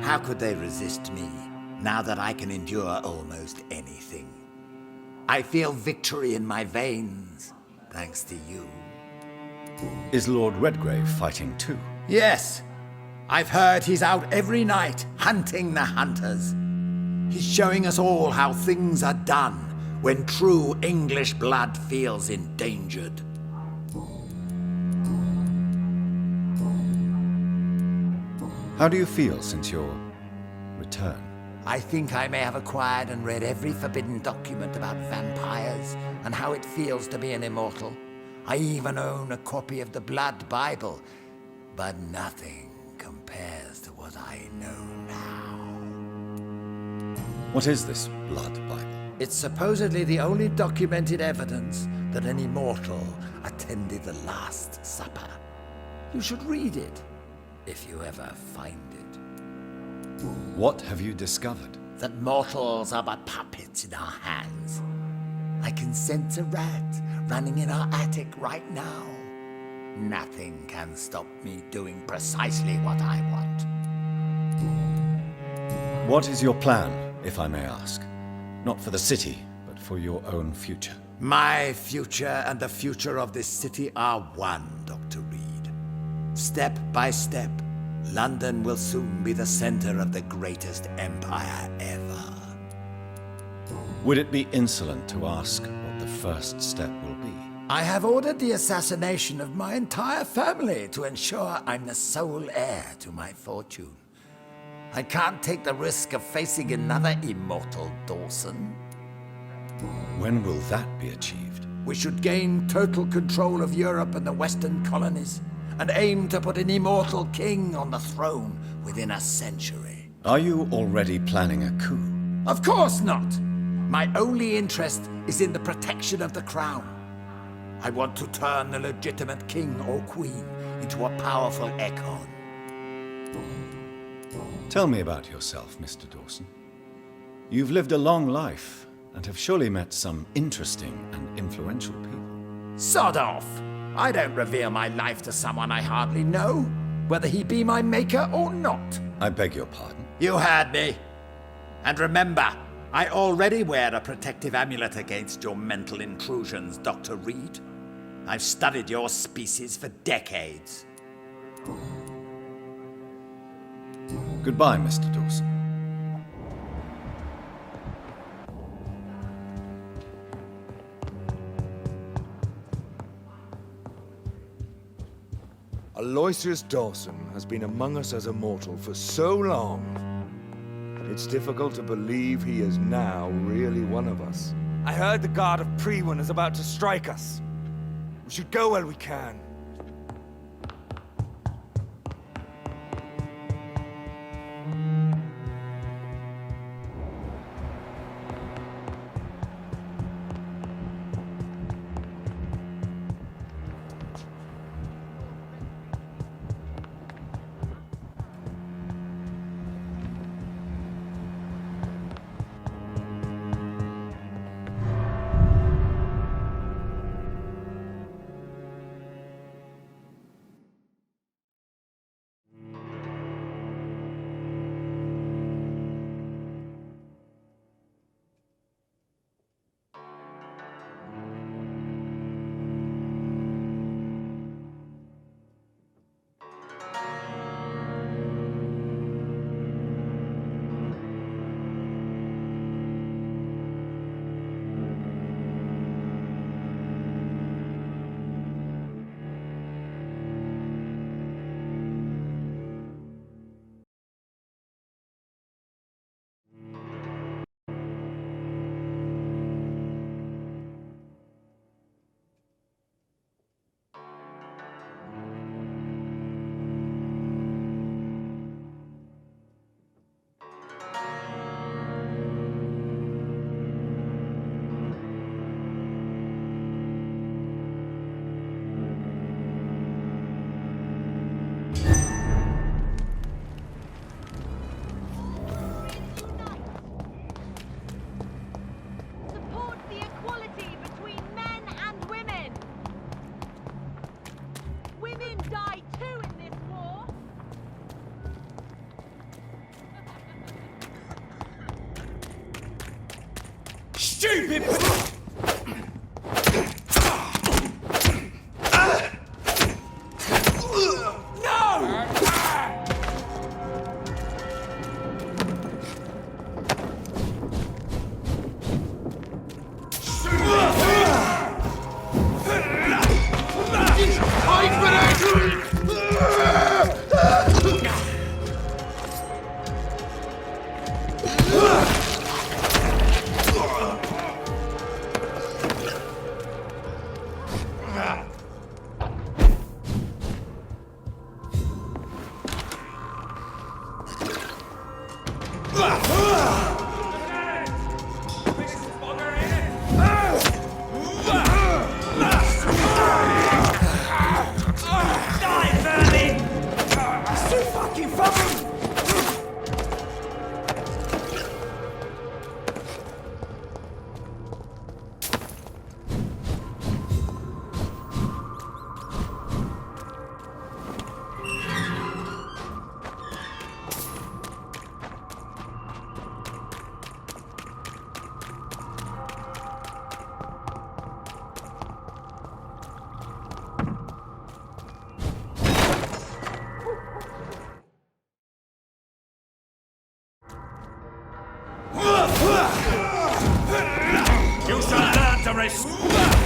How could they resist me, now that I can endure almost anything? I feel victory in my veins, thanks to you. Is Lord Redgrave fighting too? Yes. I've heard he's out every night, hunting the hunters. He's showing us all how things are done when true English blood feels endangered. How do you feel since your return? I think I may have acquired and read every forbidden document about vampires and how it feels to be an immortal. I even own a copy of the Blood Bible, but nothing compares to what I know now. What is this Blood Bible? It's supposedly the only documented evidence that an immortal attended the Last Supper. You should read it, if you ever find it. What have you discovered? That mortals are but puppets in our hands. I can sense a rat running in our attic right now. Nothing can stop me doing precisely what I want. What is your plan, if I may ask? Not for the city, but for your own future. My future and the future of this city are one, Dr. Reed. Step by step, London will soon be the center of the greatest empire ever. Would it be insolent to ask what the first step will be? I have ordered the assassination of my entire family to ensure I'm the sole heir to my fortune. I can't take the risk of facing another immortal Dawson. When will that be achieved? We should gain total control of Europe and the Western colonies, and aim to put an immortal king on the throne within a century. Are you already planning a coup? Of course not! My only interest is in the protection of the crown. I want to turn the legitimate king or queen into a powerful echo. Tell me about yourself, Mr. Dawson. You've lived a long life and have surely met some interesting and influential people. Sod off! I don't reveal my life to someone I hardly know, whether he be my maker or not. I beg your pardon. You heard me. And remember, I already wear a protective amulet against your mental intrusions, Dr. Reed. I've studied your species for decades. Goodbye, Mr. Dawson. Aloysius Dawson has been among us as a mortal for so long. It's difficult to believe he is now really one of us. I heard the god of Prewin is about to strike us. We should go while we can. stupid! You shall learn to respect.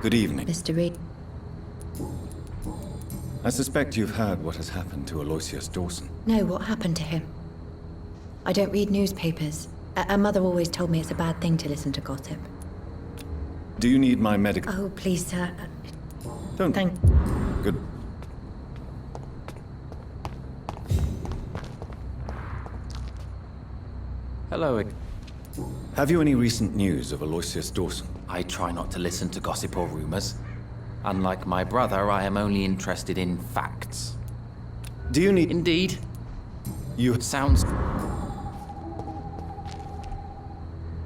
Good evening. Mr. Reed. I suspect you've heard what has happened to Aloysius Dawson. No, what happened to him? I don't read newspapers. A mother always told me it's a bad thing to listen to gossip. Do you need my medical... Oh, please, sir. Don't... Thank... Good. Hello. Have you any recent news of Aloysius Dawson? I try not to listen to gossip or rumors. Unlike my brother, I am only interested in facts. Do you need... Indeed. You... Sounds...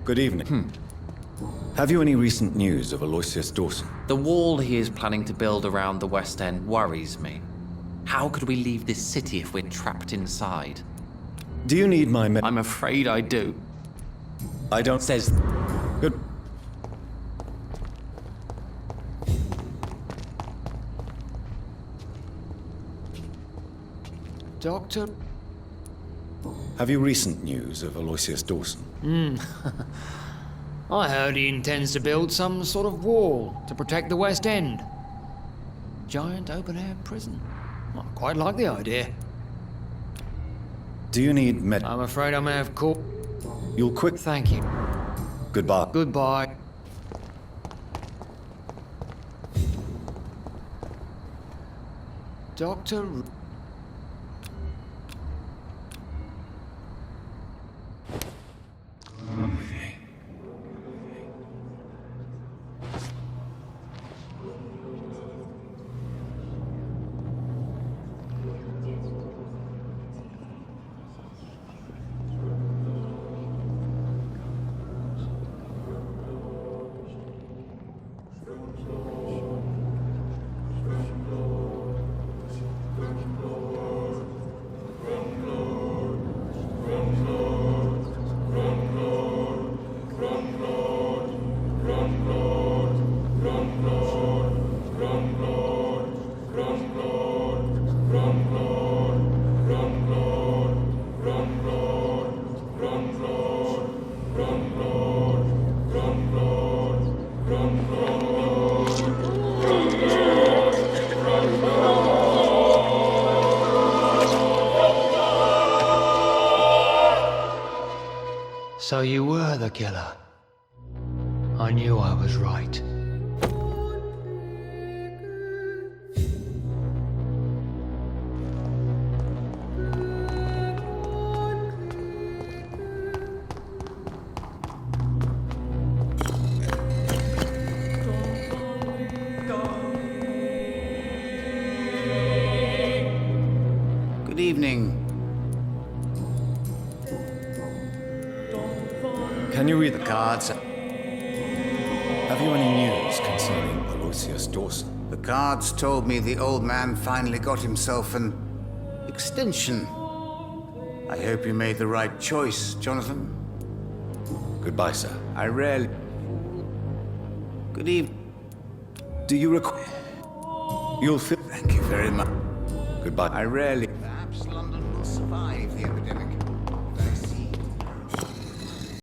Good evening. Have you any recent news of Aloysius Dawson? The wall he is planning to build around the West End worries me. How could we leave this city if we're trapped inside? Do you need my I'm afraid I do. I don't... Says... Good. Doctor? Have you recent news of Aloysius Dawson? I heard he intends to build some sort of wall to protect the West End. Giant open-air prison. I quite like the idea. Do you need I'm afraid I may have caught... You'll quick... Thank you. Goodbye. Goodbye. Doctor... So you were the killer. I knew I was right. Good evening. Can you read The cards. Have you any news concerning Aloysius Dawson? The cards told me the old man finally got himself an extension. I hope you made the right choice, Jonathan. Goodbye, sir. I rarely... Good evening. Do you recall... You'll feel... Thank you very much. Goodbye. I rarely...